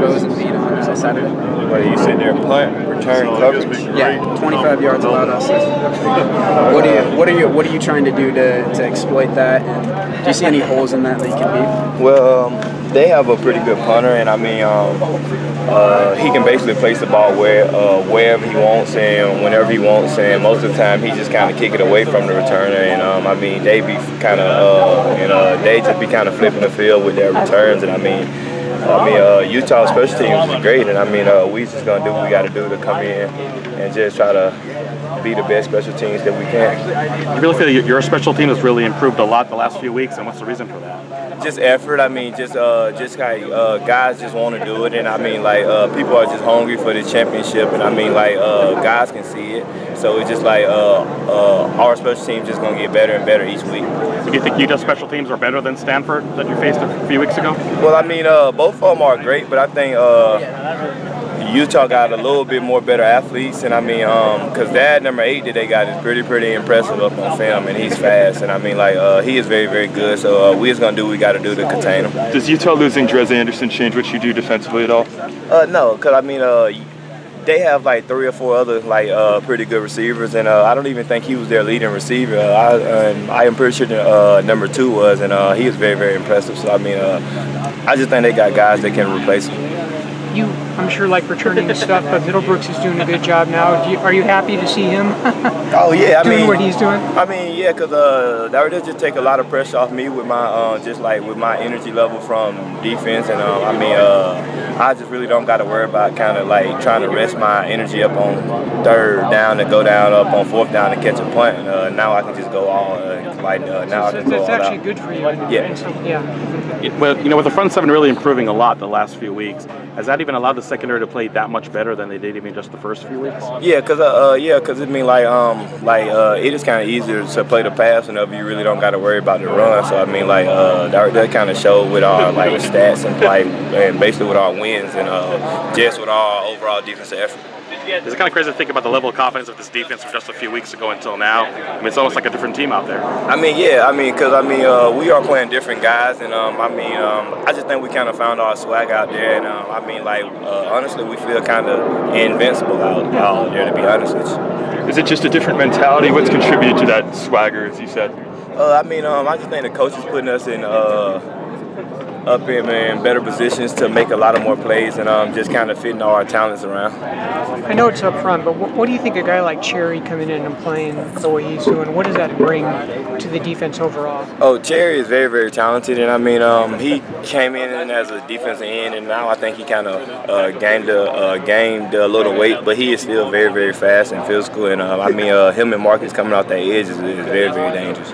expose and beat on Saturday. What are you sitting there, punt, return, coverage? Yeah, 25 yards allowed us. What are you trying to do to exploit that? And do you see any holes in that you can beat? Well, they have a pretty good punter, and I mean, he can basically place the ball wherever he wants and whenever he wants, and most of the time he just kind of kick it away from the returner. And I mean, they be kind of they just be kind of flipping the field with their returns, and I mean, Utah special teams is great, and I mean, we just gonna do what we got to do to come in and just try to be the best special teams that we can. You really feel your special team has really improved a lot the last few weeks, and what's the reason for that? Just effort. I mean, just kind of, guys just want to do it, and I mean, like, people are just hungry for the championship, and I mean, like, guys can see it. So it's just like our special teams just gonna get better and better each week. Do you think Utah special teams are better than Stanford that you faced a few weeks ago? Well, I mean, both of them are great, but I think Utah got a little bit more better athletes, and I mean, because that number 8 that they got is pretty impressive up on film, and he's fast, and I mean, like, he is very good. So we just gonna do what we got to do to contain him. Does Utah losing Dres Anderson change what you do defensively at all? No, because I mean, they have like 3 or 4 other like pretty good receivers, and I don't even think he was their leading receiver. I am pretty sure that number 2 was, and he is very impressive. So I mean, I just think they got guys that can replace him. You, I'm sure, like returning the stuff, but Middlebrooks is doing a good job now. Are you happy to see him? Oh yeah, I doing mean, what he's doing. I mean, yeah, because that would just take a lot of pressure off me with my just like with my energy level from defense, and I mean, I just really don't got to worry about kind of like trying to rest my energy up on 3rd down and go down up on 4th down and catch a punt. And now I can just go all now I can go all out. It's actually good for you. Yeah. Well, you know, with the front 7 really improving a lot the last few weeks, has that even allowed the secondary to play that much better than they did even just the first few weeks? Yeah, because it mean it is kind of easier to play the pass whenever you really don't got to worry about the run. So I mean, like that kind of showed with our like stats and play, and basically with our wins, and just with our overall defensive effort. It's kind of crazy to think about the level of confidence of this defense from just a few weeks ago until now. I mean, it's almost like a different team out there. I mean, yeah, because we are playing different guys, and I just think we kind of found our swag out there, and honestly, we feel kind of invincible out there, to be honest with you. Is it just a different mentality? What's contributed to that swagger, as you said? I just think the coach is putting us in up in better positions to make a lot of more plays, and just kind of fitting all our talents around. I know it's up front, but what do you think a guy like Cherry coming in and playing the way he's doing, what does that bring to the defense overall? Oh, Cherry is very talented, and I mean, he came in as a defensive end, and now I think he kind of gained a little weight, but he is still very fast and physical, and him and Marcus coming off that edge is very dangerous.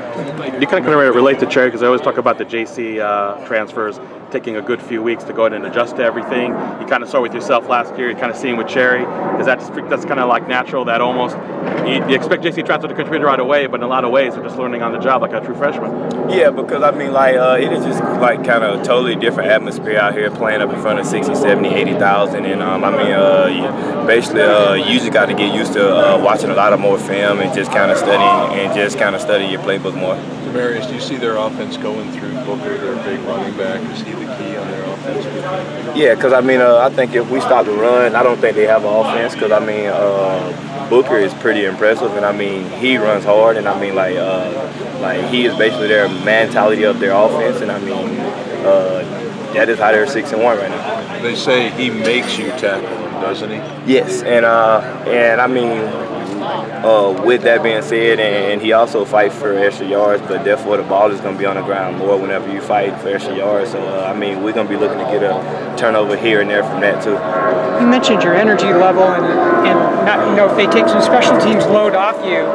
You kind of relate to Cherry because I always talk about the JC transfers taking a good few weeks to go in and adjust to everything. You kind of saw with yourself last year, you're kind of seeing with Cherry. That's kind of like natural that almost you expect JC transfer to contribute right away, but in a lot of ways they're just learning on the job like a true freshman. Yeah, because I mean, it is just like kind of totally different atmosphere out here playing up in front of 60, 70, 80,000, and basically you just got to get used to watching a lot of more film and just kind of study your playbook more. Damarious, do you see their offense going through Booker, their big running back? Is he the key on their offense? Yeah, because I think if we stop the run, I don't think they have an offense. Because Booker is pretty impressive, and he runs hard, and he is basically their mentality of their offense, and that is how they're 6-1 right now. They say he makes you tackle, doesn't he? Yes, with that being said, and he also fights for extra yards, but therefore the ball is going to be on the ground more whenever you fight for extra yards. So, we're going to be looking to get a turnover here and there from that, too. You mentioned your energy level, and not, if they take some special teams load off you,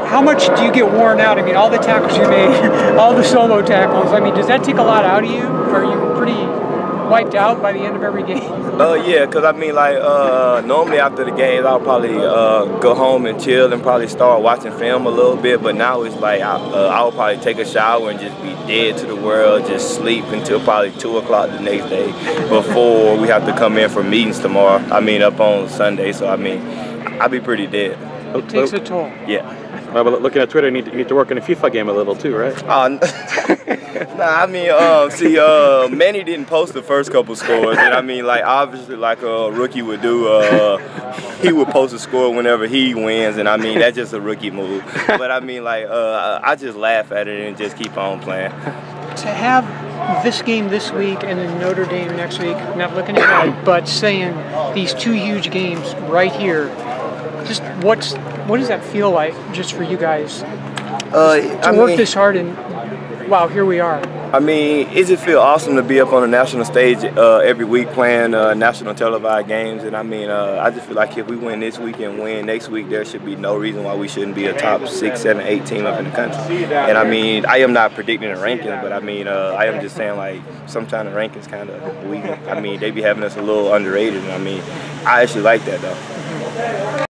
how much do you get worn out? I mean, all the tackles you made, all the solo tackles, does that take a lot out of you? Are you pretty wiped out by the end of every game? Yeah, because normally after the games I'll probably go home and chill and probably start watching film a little bit, but now it's like I'll probably take a shower and just be dead to the world, just sleep until probably 2 o'clock the next day before we have to come in for meetings tomorrow. Up on Sunday, so I'll be pretty dead. It takes a toll. Yeah. Well, but looking at Twitter, you need to work on a FIFA game a little too, right? Nah, I mean, see, Manny didn't post the first couple scores, and I mean, like, obviously, like a rookie would do, he would post a score whenever he wins, and I mean, that's just a rookie move. But I mean, like, I just laugh at it and just keep on playing. To have this game this week and then Notre Dame next week, not looking ahead, but saying these two huge games right here, just what does that feel like just for you guys to work this hard and wow, here we are. I mean, it just feel awesome to be up on the national stage every week playing national televised games. And I mean, I just feel like if we win this week and win next week, there should be no reason why we shouldn't be a top 6, 7, 8 team up in the country. And I mean, I am not predicting the rankings, but I mean, I am just saying like sometimes the rankings kind of weak. I mean, they be having us a little underrated. And I mean, I actually like that though.